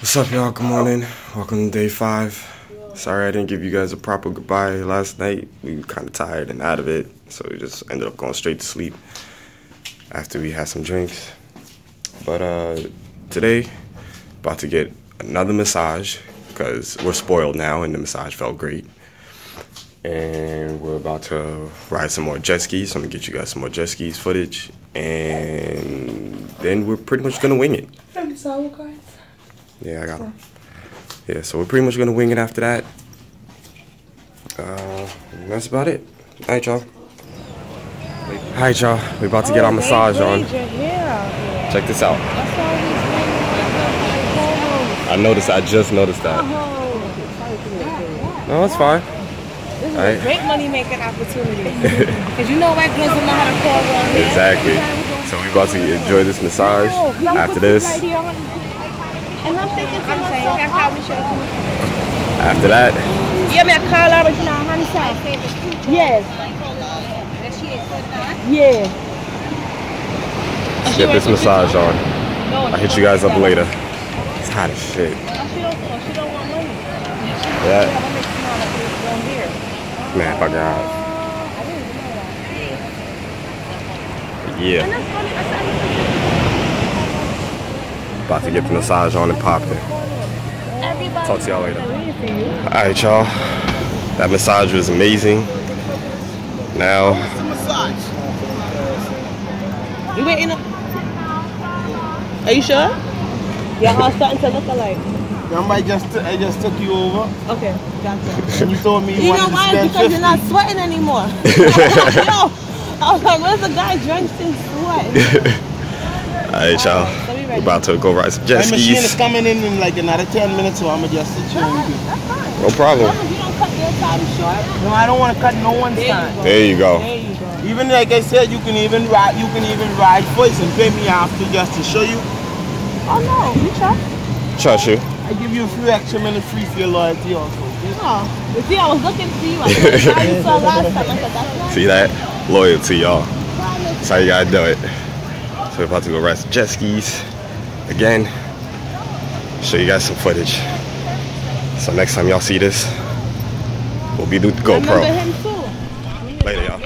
What's up, y'all? Good morning. Welcome to day 5. Sorry I didn't give you guys a proper goodbye last night. We were kind of tired and out of it, so we just ended up going straight to sleep after we had some drinks. But today, about to get another massage because we're spoiled now and the massage felt great. And we're about to ride some more jet skis, so I'm gonna get you guys some more jet skis footage. And then we're pretty much gonna wing it. Yeah, I got them. Yeah, so we're pretty much gonna wing it after that. That's about it. Alright, y'all. Alright, y'all. We're about to get our massage on. Check this out. I just noticed that. No, it's fine. This is a great money-making opportunity. Because you know white girls don't know how to call on me. Exactly. So we're about to enjoy this massage after this. And I'm thinking to myself, after that. Yeah, me a call original handstand. Yes. Yeah. Let's get this massage on. I'll hit you guys up later. It's hot as shit. She don't want money. Yeah. Man, fuck God. Yeah. About to get the massage on and popping. Talk to y'all later. Alright, y'all. That massage was amazing. Now. You waiting up? Are you sure? Your heart's starting to look alike. Remember, I just took you over. Okay, gotcha. And you told me you know why? Because you're not sweating anymore. No, I was like, where's the guy drenched in sweat? Alright, y'all. We're about to go ride some jet skis. My machine is coming in like another 10 minutes, so I'm just sit here with you. That's fine. No problem. As long as you don't cut your time short. No, I don't want to cut no one's time. There you go. There you go. Even like I said, you can even ride first and pay me after just to show you. Oh no, you trust? Trust you. I give you a few extra minutes free for your loyalty also. Oh, you see, I was looking for you. I saw you saw last time. I said, that's right. See that? Loyalty, y'all. That's how you gotta do it. So we're about to go ride some jet skis again. Show you guys some footage. So next time y'all see this, we'll be the GoPro. Remember him too. Later, y'all.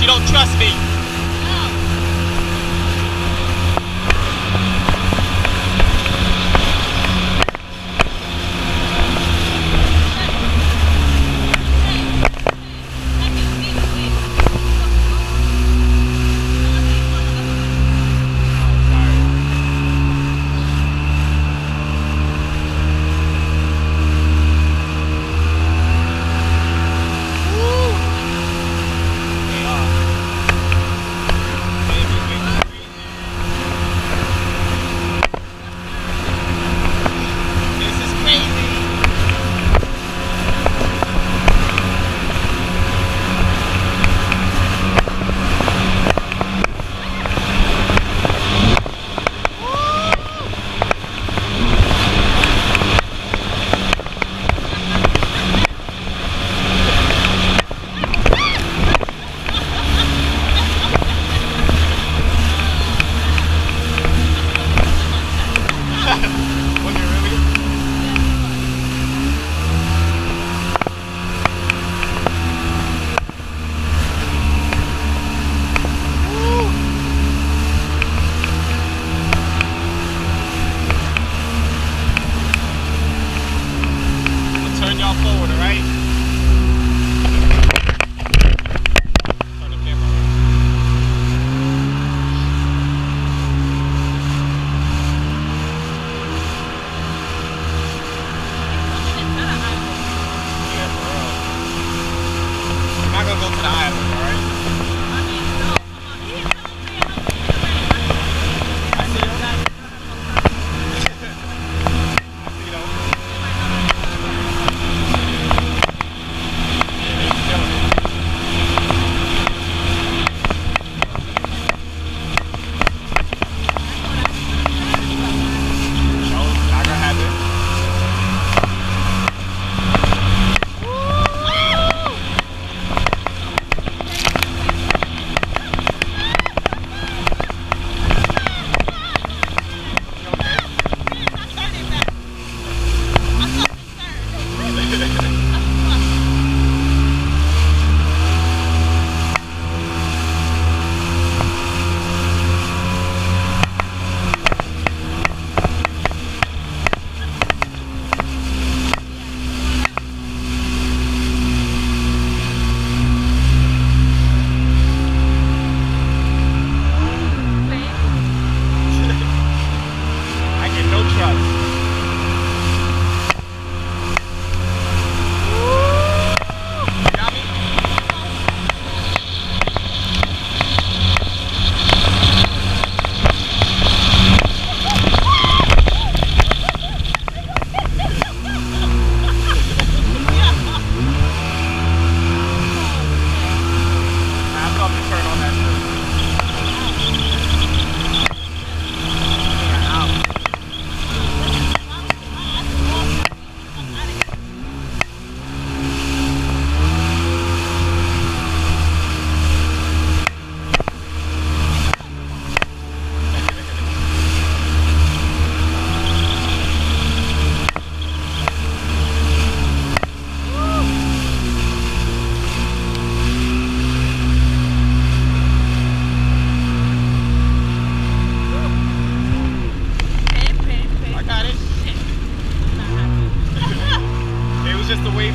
you don't trust me.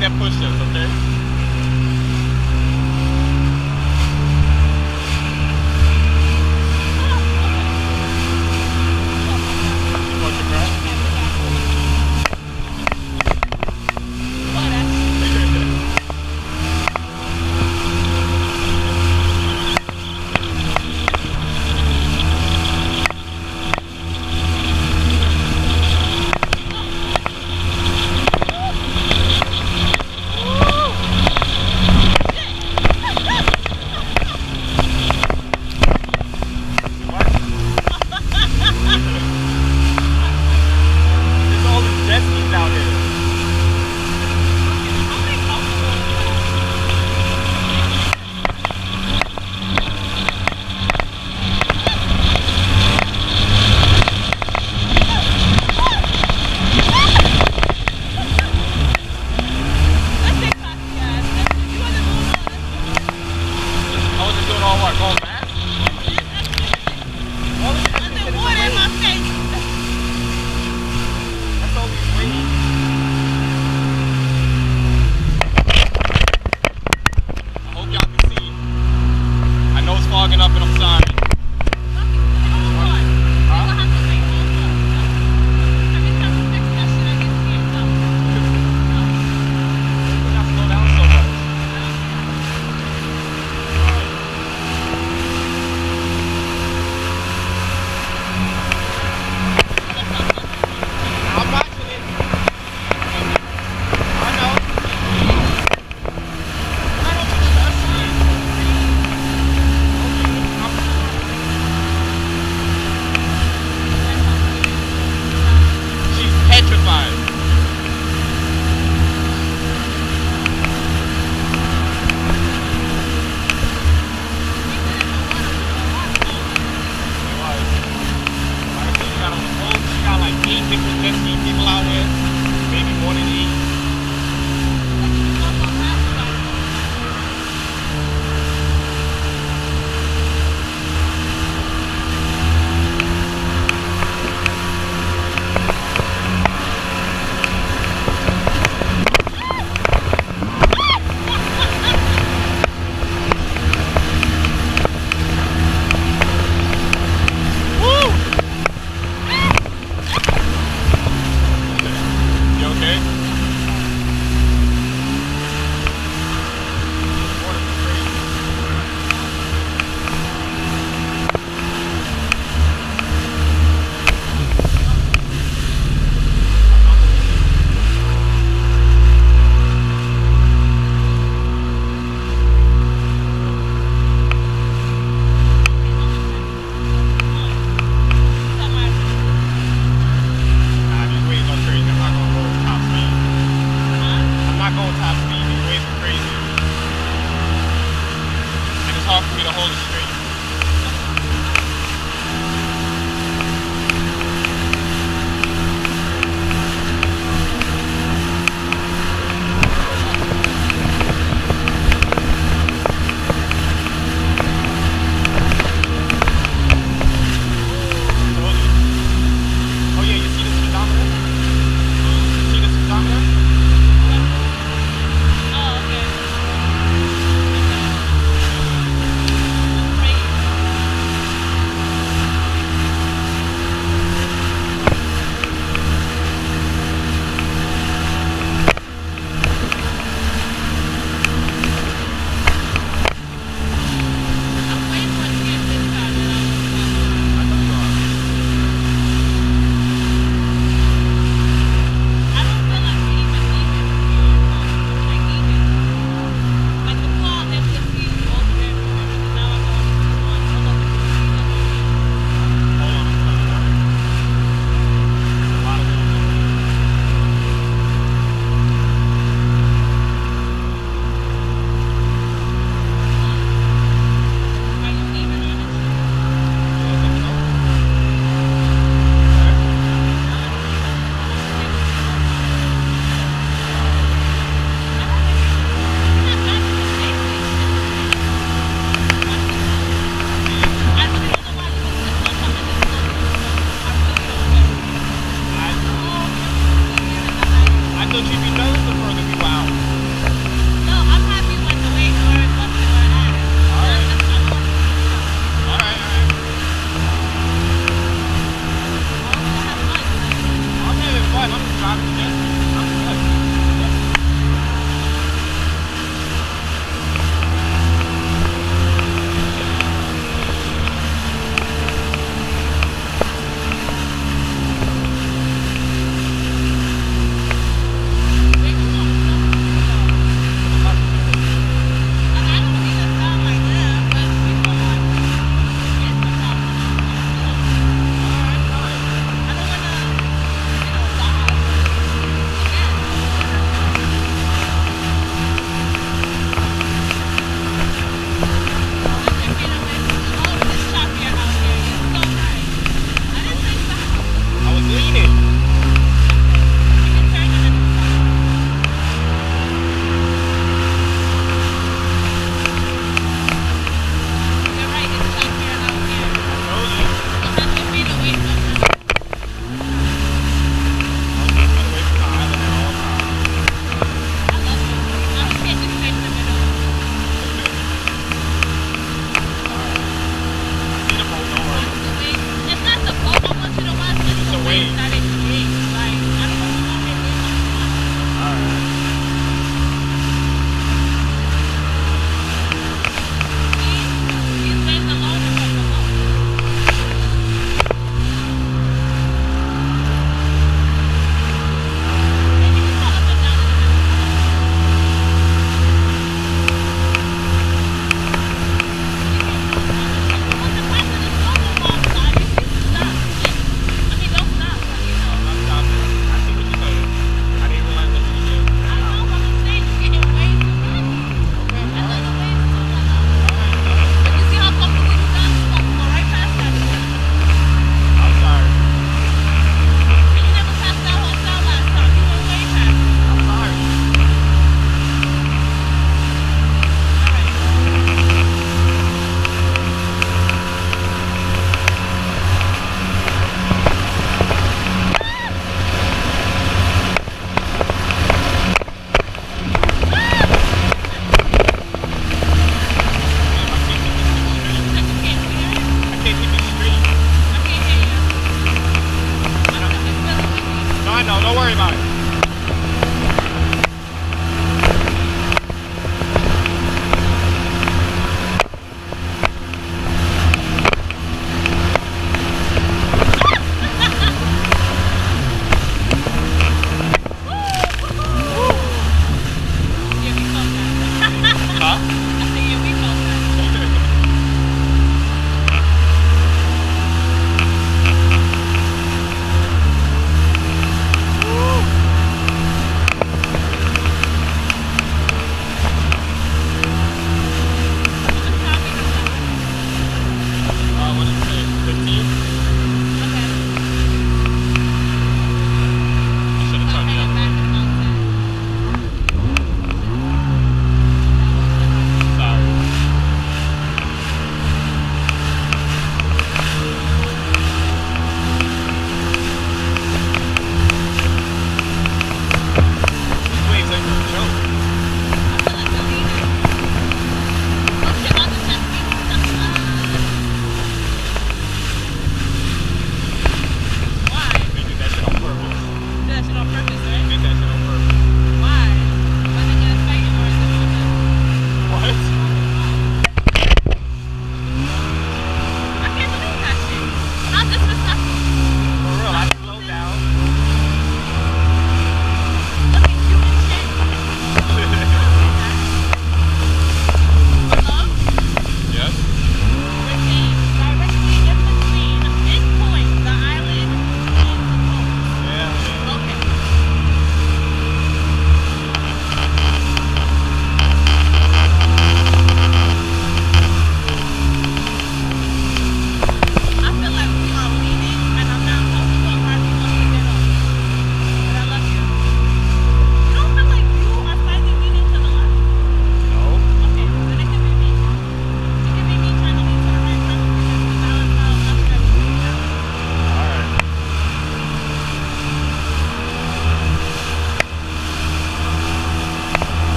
that pushed us, okay?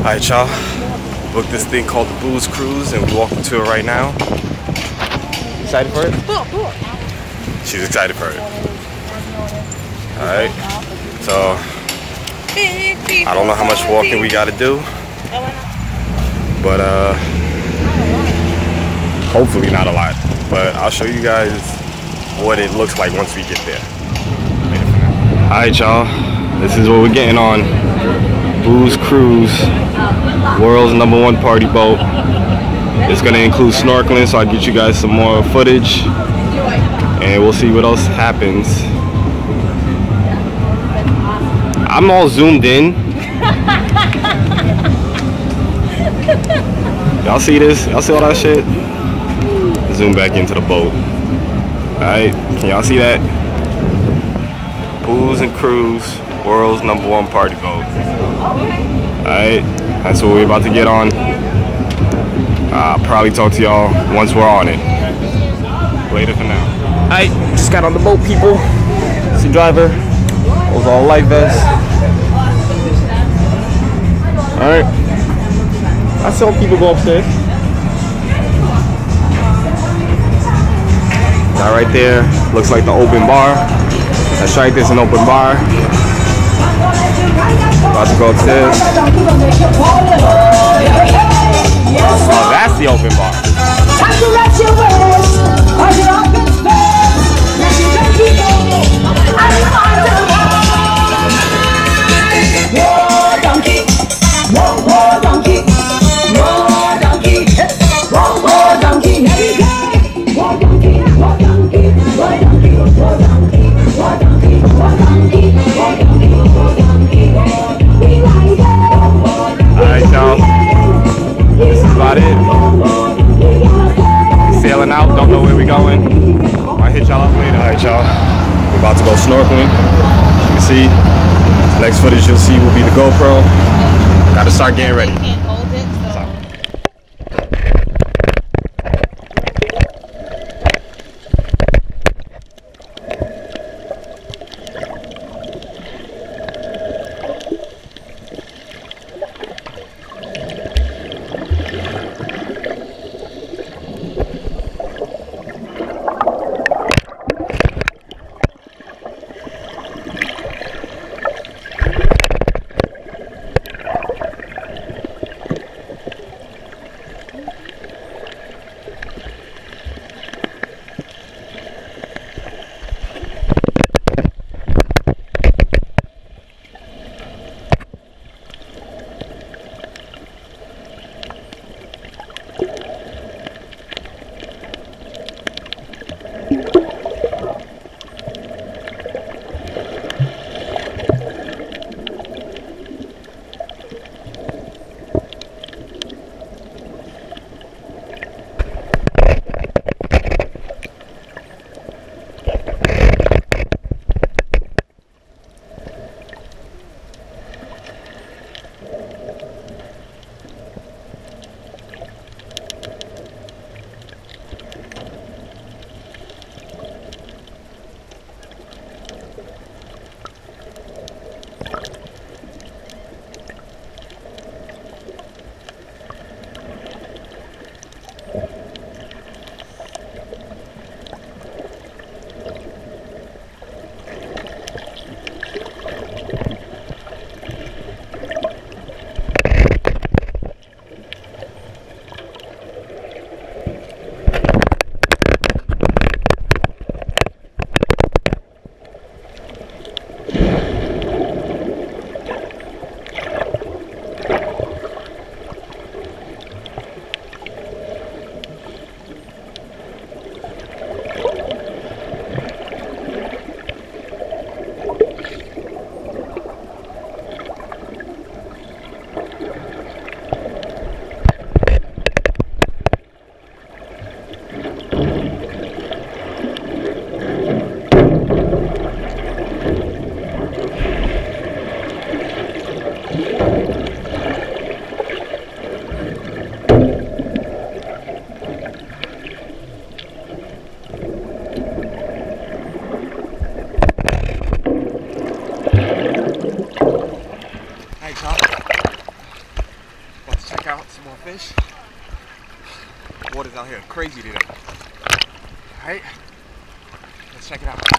Alright, y'all. Booked this thing called the Booze Cruise, and we're walking to it right now. Excited for it? She's excited for it. Alright. So, I don't know how much walking we gotta do. But, hopefully not a lot. But I'll show you guys what it looks like once we get there. Alright, y'all. This is what we're getting on. Booze Cruise. World's #1 party boat. It's gonna include snorkeling, so I'll get you guys some more footage. And we'll see what else happens. I'm all zoomed in. Y'all see this? Y'all see all that shit? Zoom back into the boat. Alright, can y'all see that? Booze and Cruise, world's #1 party boat. Alright, that's what we're about to get on. I'll probably talk to y'all once we're on it. Later for now. Alright, just got on the boat, people. See driver. Those all life vests. Alright. I saw people go upstairs. That right there looks like the open bar. That's right, there's an open bar. About to go upstairs. Oh, that's the open bar. Alright, y'all. This is about it. Sailing out, don't know where we're going. I'll hit y'all up later. Alright, y'all. We're about to go snorkeling. You can see. Next footage you'll see will be the GoPro. Gotta start getting ready. some more fish. Water's out here crazy today. Alright, let's check it out.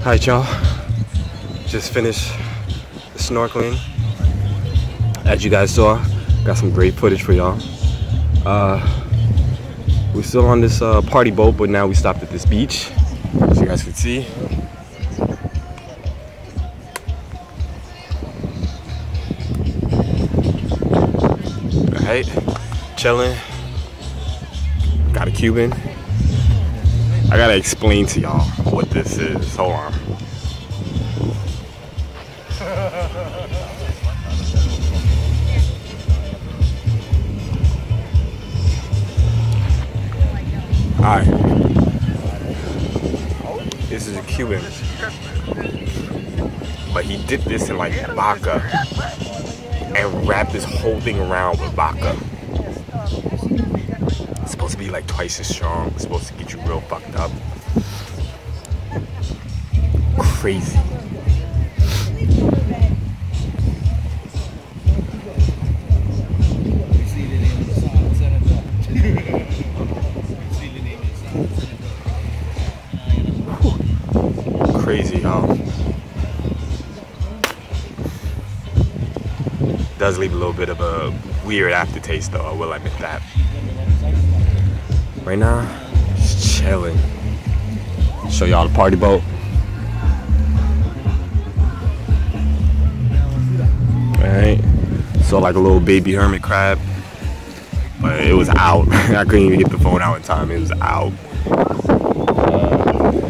Alright, y'all, just finished snorkeling. As you guys saw, got some great footage for y'all. We're still on this party boat, but now we stopped at this beach, as you guys can see. Alright, chilling. Got a Cuban. I gotta explain to y'all what this is. Hold on. Alright. This is a Cuban. But he dipped this in like vodka and wrapped this whole thing around with vodka. It's supposed to be like twice as strong. It's supposed to get you real fucked up. Crazy. Crazy, y'all. Does leave a little bit of a weird aftertaste, though. I will admit that. Right now, just chilling. Show y'all the party boat. Alright. Saw like a little baby hermit crab, but it was out. I couldn't even get the phone out in time. It was out.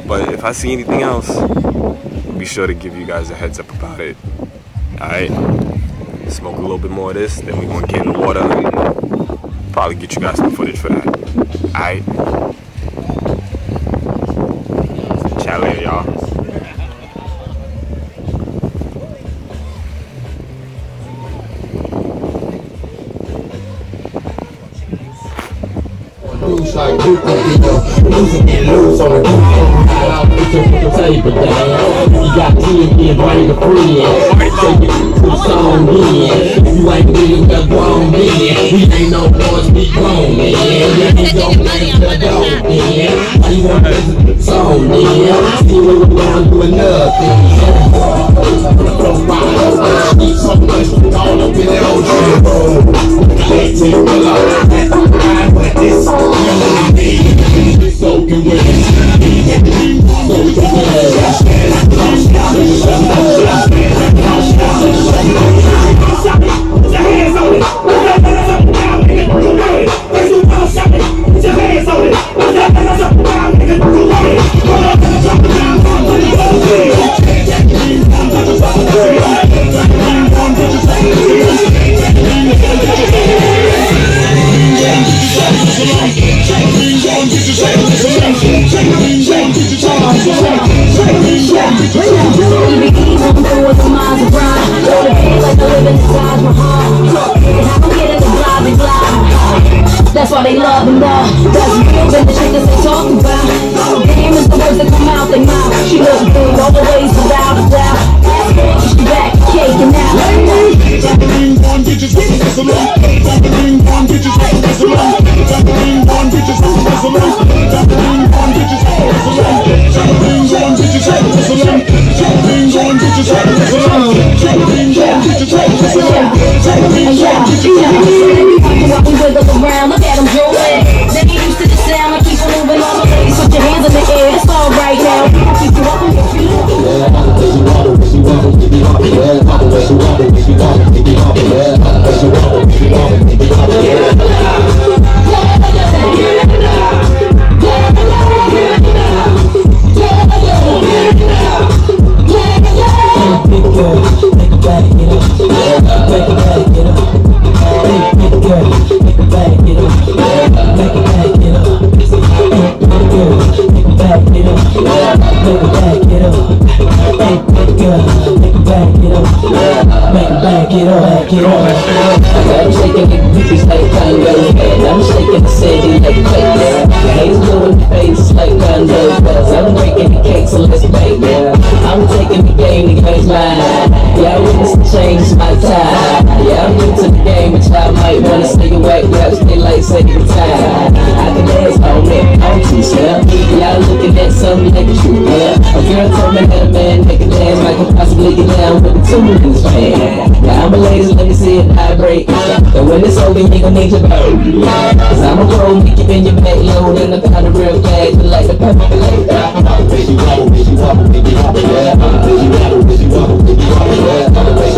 But if I see anything else, I'll be sure to give you guys a heads up about it. Alright. Smoke a little bit more of this, then we're gonna get in the water. Probably get you guys some footage for that. Alright. Chat later, y'all. Like losing and lose on the table down. You got TNT and bring a friend. Take it to the song then. You ain't really got grown men. We ain't no boys, we grown men. You don't make the dog then. Why you want to visit the song then? See what we're down doing nothing. Eat so much, all up in the old trip. Can't take a lot. But this soaking with it. That's why they love him now. That's real than the shit that they talk about. Damn is the words that come out their mouth. She looks good all the ways without a doubt. Last one, she back, caking out. We wiggle around, look at them drooling. They ain't used to the sound, I keep moving on the ladies. Put your hands in the air, it's all right now. Keep you up on your feet. I'm shaking the pieces like Congo, and I'm shaking the city like Quake. Haze blowing the face like Congo, cause I'm breaking the cake, so let's bake. I'm taking the game to game's mine. Yeah, I witness the change my time. Yeah, I'm new to the game, but y'all might wanna stay away, perhaps they like saving time. I can dance on it, I'm too step. Y'all looking at something like a true girl. A girl told me that a man make a dance like a some liquor down with the tunes, man. Now I'm a ladies, let me see it vibrate. And when it's over, you gon' need your boat. Cause I'm a pro, make you bend your back low. And I found a real bag, but like the pepper plate. Baby wobble, baby wobble, baby wobble, yeah. Baby wobble, baby wobble, baby wobble, yeah. Baby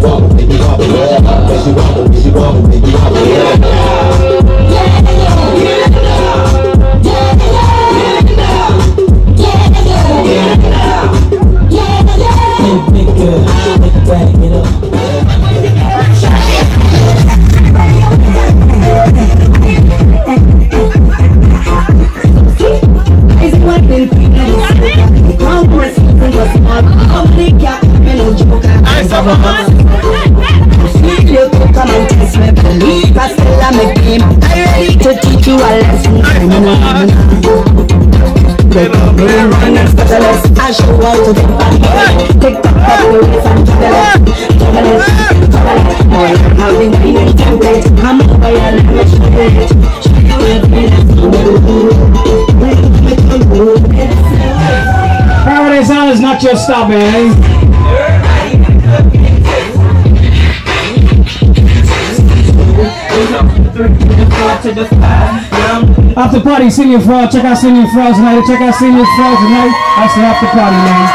wobble, baby wobble, yeah. Baby wobble, baby wobble, baby wobble, to teach you a lesson. Break up the runners for the less. I show out to the body. Take the populace and to the left. To the left. Boy, I've been feeling template. I'm over here and I'm straight. Paradise Island is not your stop, man. After party, Senior Frog. Check out Senior Frog tonight. Check out Senior Frog tonight. That's the after party, man.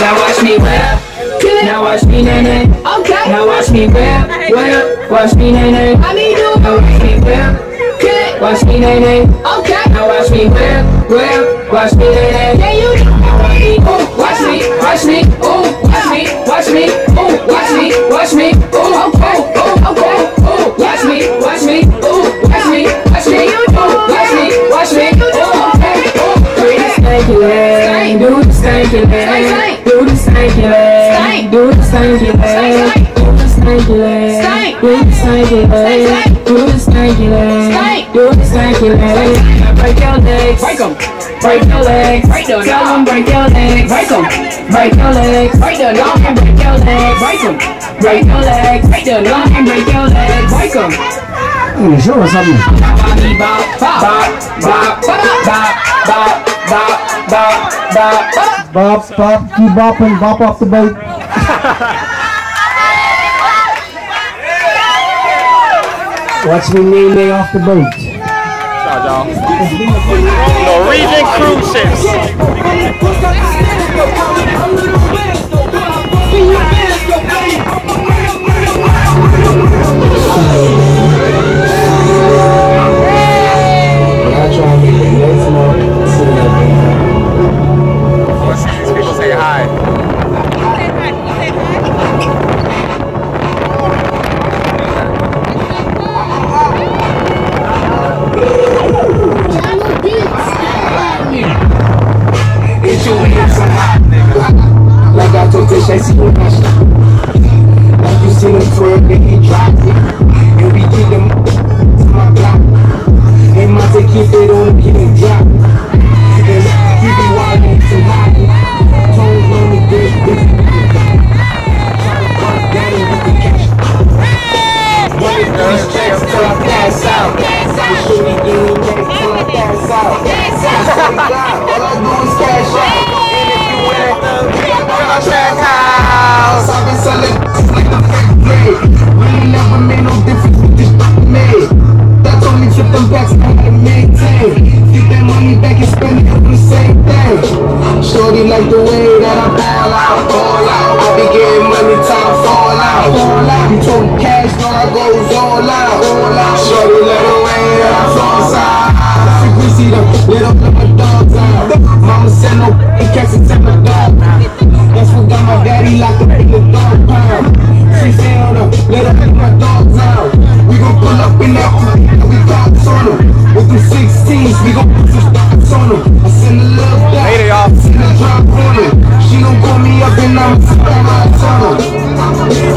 Now watch me rap. Now watch me nay. Okay. Now watch me rap. Watch me nay. I mean do. Now watch me rap. Watch me nay. Okay. Now watch me rap. Watch me nay. Yeah, you. Watch me. Watch me. Oh, watch me. Watch me. Oh, watch me. Watch me. Oh, okay. Okay. Oh, watch me. Watch me. Oh, watch me. Watch me. Oh, watch me. Watch me. Oh, okay. Oh, do the stanky leg. Do the stanky leg. Do the stanky leg. Do the stanky leg. Do the stanky leg. Do the stanky leg. Do the stanky leg. Do the stanky leg. Break your legs. Break them. Break your legs. Break them. Tell them break your legs. Break them. Break your legs. Break them. Long and break your legs. Break them. Break your legs. Break them. Long and break your legs. Break them. I'm gonna show us something. Bop, bop, bop, bop, bop, bop, bop, bop, bop. Bop, bop, keep bopping, bop off the boat. Watch me nay off the boat. Norwegian cruise ships. These people say hi. Like I told Tish, I see what I shot. Like you see them twerk, then he dropped it. And we get them to my block. And my take keep it on, get it drop. And he be wildin' to hide it. Tones on the bitch, bitch. Try to fuck that and we can catch it. Running through these checks till I pass out. The shit we getting ready till I pass out. All I do is cash out. Track house. I've been selling like the fake bread. Really never made no difference with this made. That told me flip them backs, I gotta maintain. Get that money back and spend it on the same thing. Shorty like the way that I ball out. I be getting money, time fall out. You told cash, so I goes all out. Shorty like the way that I falls out. Frequency them, let up my dogs out. Mama said no, it catch it to my dog. That's what got my daddy locked up in the dog pound. Free sale up, let up my dogs out. We gon' pull up in that and we cops on them. With them 16s, we gon' put some stops on them. I send a love down, Later, y'all. send a drop on them. She gon' call me up and I'm on them.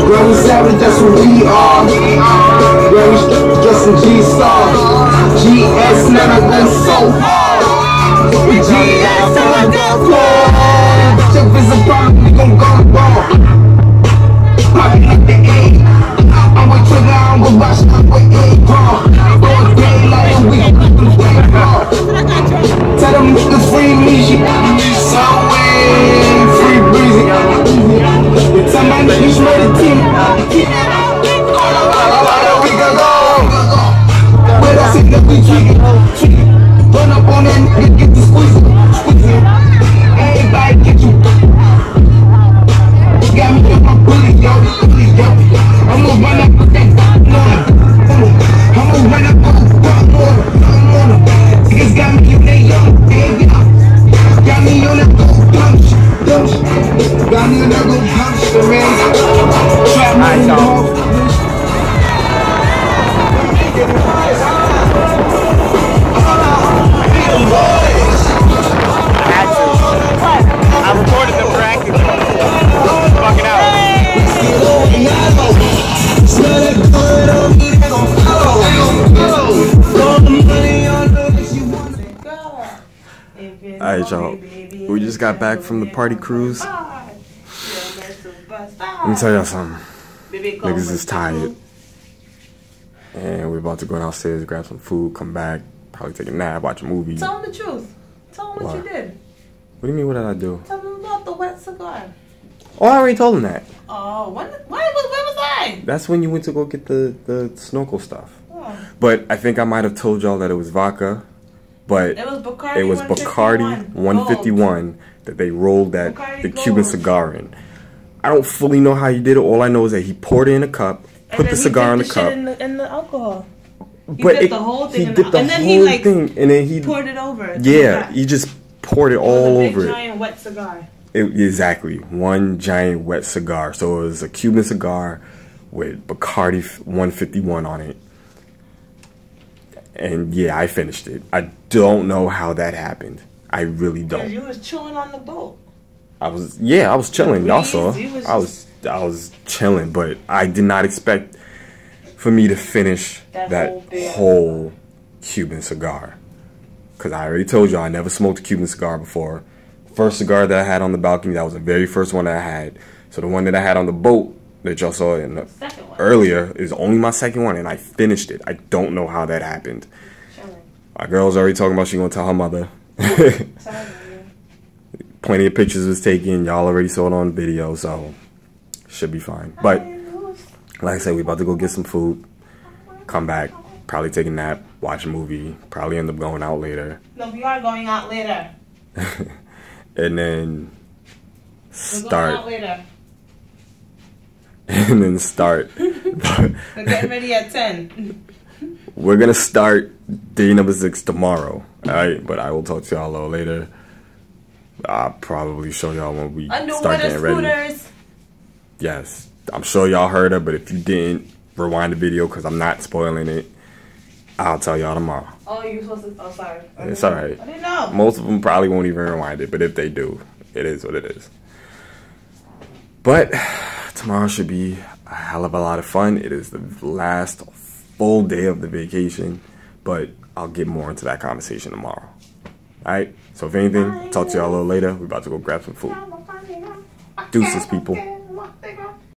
Girl, we savage, that's what we are. Girl, we just some G-Star. GS never go so hard. We GS never go far. If it's a problem, we gon' go wrong. Poppin' like the A. I'm y'all. We just got back from the party cruise. Let me tell y'all something. Niggas is tired. And we're about to go downstairs, grab some food, come back, probably take a nap, watch a movie. Tell them the truth. Tell them what you did. What do you mean, what did I do? Tell them about the wet cigar. Oh, I already told him that. Oh, where was I? That's when you went to go get the snorkel stuff. Oh. But I think I might have told y'all that it was vodka. But it was Bacardi 151 that they rolled the Cuban cigar in. I don't fully know how he did it. All I know is that he poured it in a cup, put the cigar in the cup. In the alcohol. He dipped the whole thing and then he poured it over. Yeah, he just poured it all over it. Giant wet cigar. Exactly. One giant wet cigar. So it was a Cuban cigar with Bacardi 151 on it. And yeah, I finished it. I don't know how that happened. I really don't. You was chilling on the boat. I was chilling. Y'all saw. I was chilling, but I did not expect for me to finish that whole Cuban cigar. Cause I already told you I never smoked a Cuban cigar before. First cigar that I had on the balcony, that was the very first one that I had. So the one that I had on the boat that y'all saw earlier is only my second one, and I finished it. I don't know how that happened. My girl's already talking about she gonna tell her mother. Plenty of pictures was taken. Y'all already saw it on video, so should be fine. But like I said, we about to go get some food, come back, probably take a nap, watch a movie, probably end up going out later. No, we are going out later. And then start. We're going out later. And then start. We're getting ready at 10. We're gonna start day number 6 tomorrow. Alright, but I will talk to y'all a little later. I'll probably show y'all when we start getting ready. Yes, I'm sure y'all heard her, but if you didn't, rewind the video because I'm not spoiling it. I'll tell y'all tomorrow. Oh, you supposed to? Oh, sorry. It's alright. I didn't know. Most of them probably won't even rewind it, but if they do, it is what it is. But tomorrow should be a hell of a lot of fun. It is the last full day of the vacation, but I'll get more into that conversation tomorrow. Alright, so if anything, talk to y'all a little later. We're about to go grab some food. Deuces, people.